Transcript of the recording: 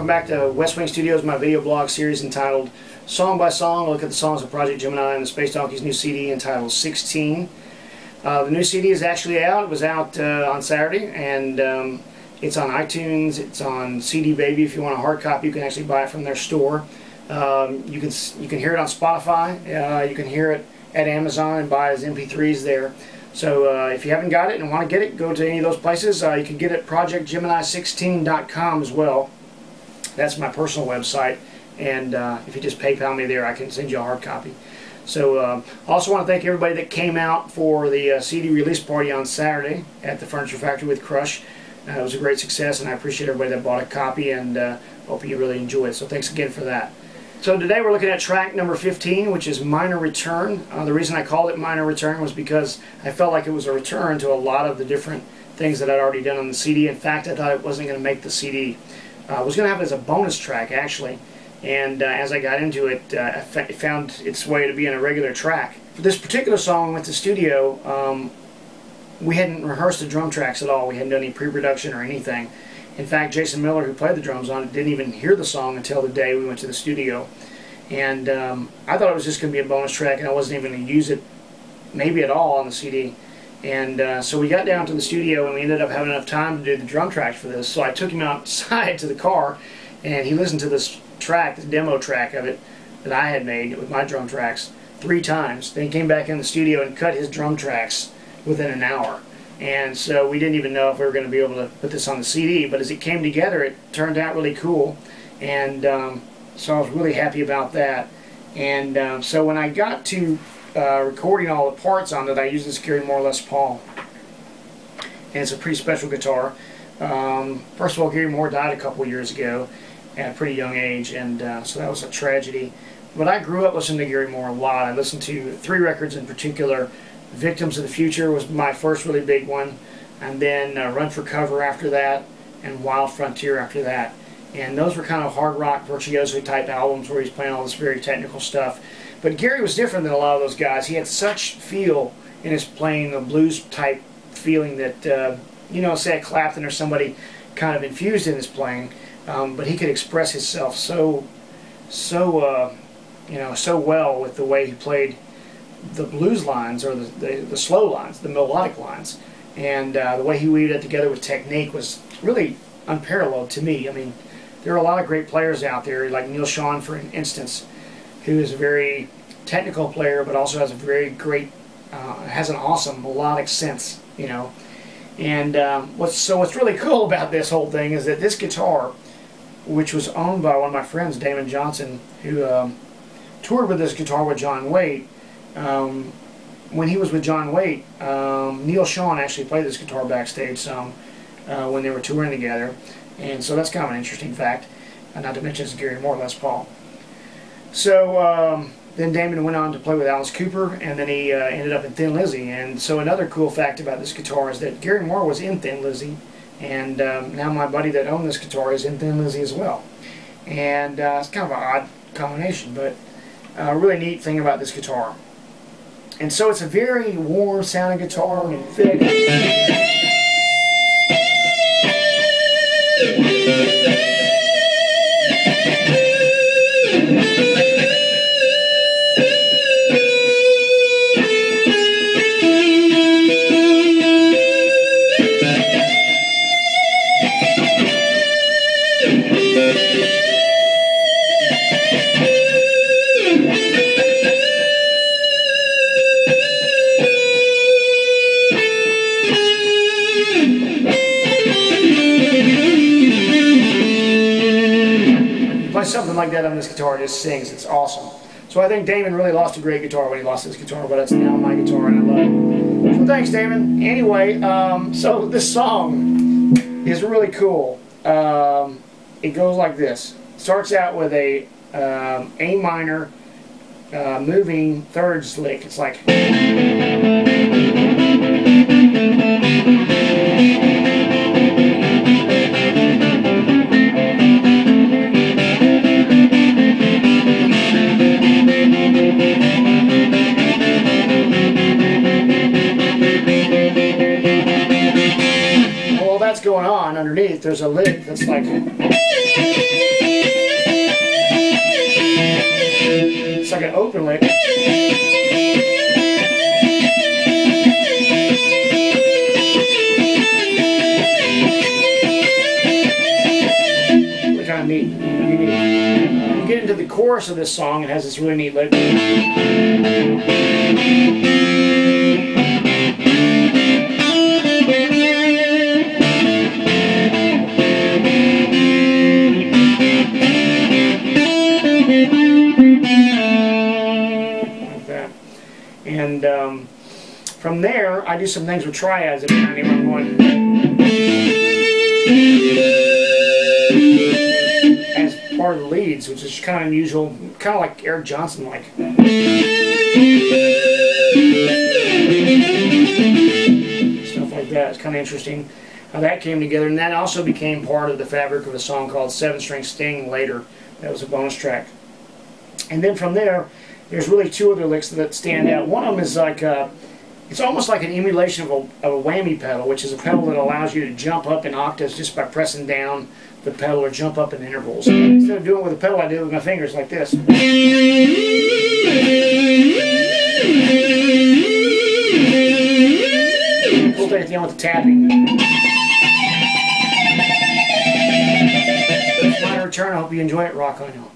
welcome back to West Wing Studios, my video blog series entitled Song by Song. I'll look at the songs of Project Gemini and the Space Donkeys' new CD entitled 16. The new CD is actually out. It was out on Saturday, and it's on iTunes, it's on CD Baby. If you want a hard copy, you can actually buy it from their store. You can hear it on Spotify, you can hear it at Amazon and buy it as MP3s there. So if you haven't got it and want to get it, go to any of those places. You can get it at projectgemini16.com as well. That's my personal website, and if you just PayPal me there, I can send you a hard copy. So I also want to thank everybody that came out for the CD release party on Saturday at the Furniture Factory with Crush. It was a great success, and I appreciate everybody that bought a copy, and hope you really enjoy it. So thanks again for that. So today we're looking at track number 15, which is Minor Return. The reason I called it Minor Return was because I felt like it was a return to a lot of the different things that I'd already done on the CD. In fact, I thought it wasn't going to make the CD. I was going to have it as a bonus track, actually. And as I got into it, it found its way to being a regular track. For this particular song, we went to the studio. We hadn't rehearsed the drum tracks at all. We hadn't done any pre-production or anything. In fact, Jason Miller, who played the drums on it, didn't even hear the song until the day we went to the studio. And I thought it was just going to be a bonus track, and I wasn't even going to use it maybe at all on the CD. And so we got down to the studio, and we ended up having enough time to do the drum tracks for this. So I took him outside to the car, and he listened to this track, this demo track of it that I had made with my drum tracks 3 times. Then he came back in the studio and cut his drum tracks within an hour. And so we didn't even know if we were going to be able to put this on the CD, but as it came together, it turned out really cool. And so I was really happy about that. And so when I got to recording all the parts on it, I used this Gary Moore Les Paul. And it's a pretty special guitar. First of all, Gary Moore died a couple years ago at a pretty young age, and so that was a tragedy. But I grew up listening to Gary Moore a lot. I listened to 3 records in particular. Victims of the Future was my first really big one, and then Run for Cover after that, and Wild Frontier after that. And those were kind of hard rock virtuoso type albums where he's playing all this very technical stuff. But Gary was different than a lot of those guys. He had such feel in his playing, the blues type feeling that, you know, say a Clapton or somebody kind of infused in his playing. But he could express himself so well with the way he played the blues lines, or the slow lines, the melodic lines, and the way he weaved it together with technique was really unparalleled to me. I mean, there are a lot of great players out there, like Neil Schon, for instance, who is a very technical player, but also has a very great, has an awesome melodic sense, you know. And what's really cool about this whole thing is that this guitar, which was owned by one of my friends, Damon Johnson, who toured with this guitar with John Waite. When he was with John Waite, Neil Schon actually played this guitar backstage some when they were touring together, and so that's kind of an interesting fact, not to mention it's Gary Moore Les Paul. So then Damon went on to play with Alice Cooper, and then he ended up in Thin Lizzy. And so another cool fact about this guitar is that Gary Moore was in Thin Lizzy, and now my buddy that owned this guitar is in Thin Lizzy as well. And it's kind of an odd combination, but a really neat thing about this guitar. And so it's a very warm sounding guitar and thick. Something like that on this guitar, just sings. It's awesome. So I think Damon really lost a great guitar when he lost his guitar, but it's now my guitar and I love it. So thanks, Damon. Anyway, so this song is really cool. It goes like this. It starts out with a A minor moving thirds lick. It's like. Going on underneath, there's a lick that's like like an open lick. Really kind of neat, unique. You get into the chorus of this song, it has this really neat lick. And from there, I do some things with triads. I'm going as part of the leads, which is kind of unusual, kind of like Eric Johnson like. Stuff like that. It's kind of interesting how that came together, and that also became part of the fabric of a song called 7-String Sting later. That was a bonus track. And then from there, there's really two other licks that stand out. One of them is like it's almost like an emulation of a whammy pedal, which is a pedal that allows you to jump up in octaves just by pressing down the pedal or jump up in intervals. Instead of doing it with a pedal, I do it with my fingers like this. We'll stay at the end with the tapping. That's my return. I hope you enjoy it. Rock on, y'all.